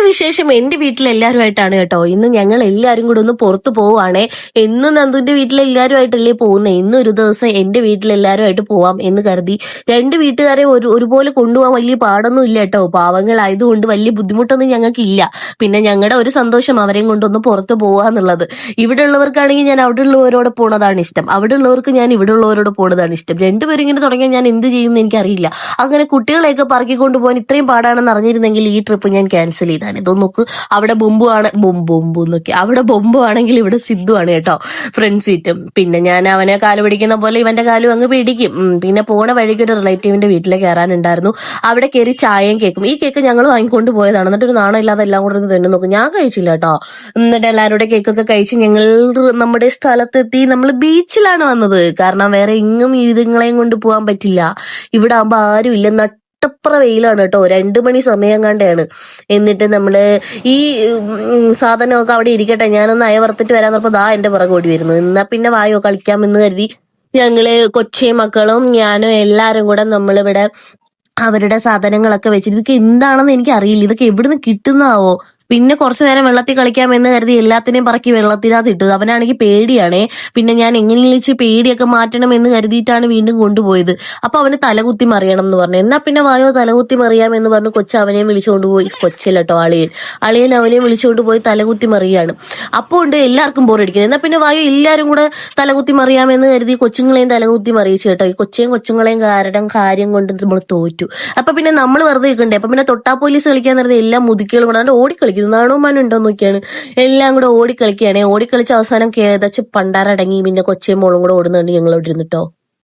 വിശേഷം എന്റെ വീട്ടിൽ എല്ലാവരുമായിട്ടാണ് കേട്ടോ. ഇന്ന് ഞങ്ങൾ എല്ലാവരും കൂടെ ഒന്ന് പുറത്തു പോവാണേ. എന്നും നന്ദുന്റെ വീട്ടിൽ എല്ലാവരുമായിട്ടല്ലേ പോകുന്നത്. ഇന്നൊരു ദിവസം എന്റെ വീട്ടിൽ എല്ലാവരുമായിട്ട് പോവാം എന്ന് കരുതി. രണ്ട് വീട്ടുകാരെ ഒരുപോലെ കൊണ്ടുപോകാൻ വലിയ പാടൊന്നും ഇല്ല കേട്ടോ. പാവങ്ങളായതുകൊണ്ട് വലിയ ബുദ്ധിമുട്ടൊന്നും ഞങ്ങൾക്ക് ഇല്ല. പിന്നെ ഞങ്ങളുടെ ഒരു സന്തോഷം അവരെയും കൊണ്ടൊന്ന് പുറത്ത് പോവാന്നുള്ളത്. ഇവിടെ ഉള്ളവർക്കാണെങ്കിൽ ഞാൻ അവിടെ ഉള്ളവരോട് പോണതാണ് ഇഷ്ടം, അവിടെ ഉള്ളവർക്ക് ഞാൻ ഇവിടെ ഉള്ളവരോട് പോണതാണ് ഇഷ്ടം. രണ്ടുപേരും ഇങ്ങനെ തുടങ്ങിയാൽ ഞാൻ എന്ത് ചെയ്യുമെന്ന് എനിക്കറിയില്ല. അങ്ങനെ കുട്ടികളെയൊക്കെ പറക്കിക്കൊണ്ട് പോകാൻ ഇത്രയും പാടാണെന്ന് അറിഞ്ഞിരുന്നെങ്കിൽ ഈ ട്രിപ്പ് ഞാൻ ക്യാൻസൽ ചെയ്താണ്. ഇതോ നോക്ക്, അവിടെ ബൊമ്പു എന്നൊക്കെ, അവിടെ ബൊമ്പു ആണെങ്കിൽ ഇവിടെ സിദ്ധു ആണ് കേട്ടോ ഫ്രണ്ട് സീറ്റും. പിന്നെ ഞാൻ അവനെ കാല് പിടിക്കുന്ന പോലെ ഇവന്റെ കാലും അങ്ങ് പിടിക്കും. പിന്നെ പോണ വഴിക്ക് ഒരു റിലേറ്റീവിന്റെ വീട്ടിലേക്ക് കയറാനുണ്ടായിരുന്നു. അവിടെ കയറി ചായയും കേക്കും. ഈ കേക്ക് ഞങ്ങൾ വാങ്ങിക്കൊണ്ട് പോയതാണ്. എന്നിട്ട് ഒരു നാണം ഇല്ലാതെ എല്ലാം കൂടെ തന്നെ നോക്കും. ഞാൻ കഴിച്ചില്ല കേട്ടോ. എന്നിട്ട് എല്ലാവരുടെ കേക്കൊക്കെ കഴിച്ച് ഞങ്ങൾ നമ്മുടെ സ്ഥലത്തെത്തി. നമ്മൾ ബീച്ചിലാണ് വന്നത്, കാരണം വേറെ എങ്ങും ഇതുങ്ങളെയും കൊണ്ട് പോകാൻ പറ്റില്ല. ഇവിടെ ആകുമ്പോ ആരും ഇല്ല. നട്ടപ്ര വെയിലാണ് കേട്ടോ. 2 മണി സമയം കണ്ടാണ്. എന്നിട്ട് നമ്മള് ഈ സാധനമൊക്കെ അവിടെ ഇരിക്കട്ടെ, ഞാനൊന്ന് അയവറുത്തിട്ട് വരാൻ പറഞ്ഞപ്പോ ദാ എന്റെ പുറകെ ഓടി വരുന്നു. എന്നാ പിന്നെ വായോ കളിക്കാമെന്ന് കരുതി ഞങ്ങള് കൊച്ചേ മക്കളും ഞാനും എല്ലാരും കൂടെ നമ്മളിവിടെ അവരുടെ സാധനങ്ങളൊക്കെ വെച്ചിട്ട്, ഇതൊക്കെ എന്താണെന്ന് എനിക്ക് അറിയില്ല, ഇതൊക്കെ എവിടുന്ന് കിട്ടുന്നാവോ. പിന്നെ കുറച്ചു നേരം വെള്ളത്തിൽ കളിക്കാമെന്ന് കരുതി എല്ലാത്തിനെയും പറക്കി വെള്ളത്തിനകത്ത് ഇട്ടു. അവനാണെങ്കിൽ പേടിയാണേ. പിന്നെ ഞാൻ എങ്ങനെയും പേടിയൊക്കെ മാറ്റണം എന്ന് കരുതിയിട്ടാണ് വീണ്ടും കൊണ്ടുപോയത്. അപ്പൊ അവന് തലകുത്തി മറിയണം എന്ന് പറഞ്ഞു. എന്നാ പിന്നെ വായോ തലകുത്തി മറിയാം എന്ന് പറഞ്ഞു കൊച്ചു അവനെയും വിളിച്ചുകൊണ്ട് പോയി. കൊച്ചല്ലോ അളിയൻ അവനെയും വിളിച്ചുകൊണ്ട് പോയി തലകുത്തി മറിയാണ്. അപ്പോൾ ഉണ്ട് എല്ലാവർക്കും ബോറടിക്കുന്നത്. എന്നാ പിന്നെ വായോ എല്ലാരും കൂടെ തലകുത്തി മറിയാമെന്ന് കരുതി കൊച്ചുങ്ങളെയും തലകുത്തി മറിയിച്ചു കേട്ടോ. ഈ കൊച്ചുങ്ങളെയും കാര്യം കൊണ്ട് നമ്മൾ തോറ്റു. അപ്പൊ പിന്നെ നമ്മൾ വെറുതെ നിൽക്കണ്ടേ. അപ്പൊ പിന്നെ തൊട്ടാ പോലീസ് കളിക്കാൻ നേരത്തെ എല്ലാ മുതുക്കികളും കൂടെ ഓടിക്കളിക്കും. നാണോമാനം ഉണ്ടോ നോക്കിയാണ് എല്ലാം കൂടെ ഓടിക്കളിക്കുകയാണെ. ഓടിക്കളിച്ച് അവസാനം കേതച്ച് പണ്ടാരടങ്ങി. പിന്നെ കൊച്ചയും മോളും കൂടെ ഓടുന്നുണ്ട് ഞങ്ങൾ ഇവിടെ ഇരുന്നിട്ടോ.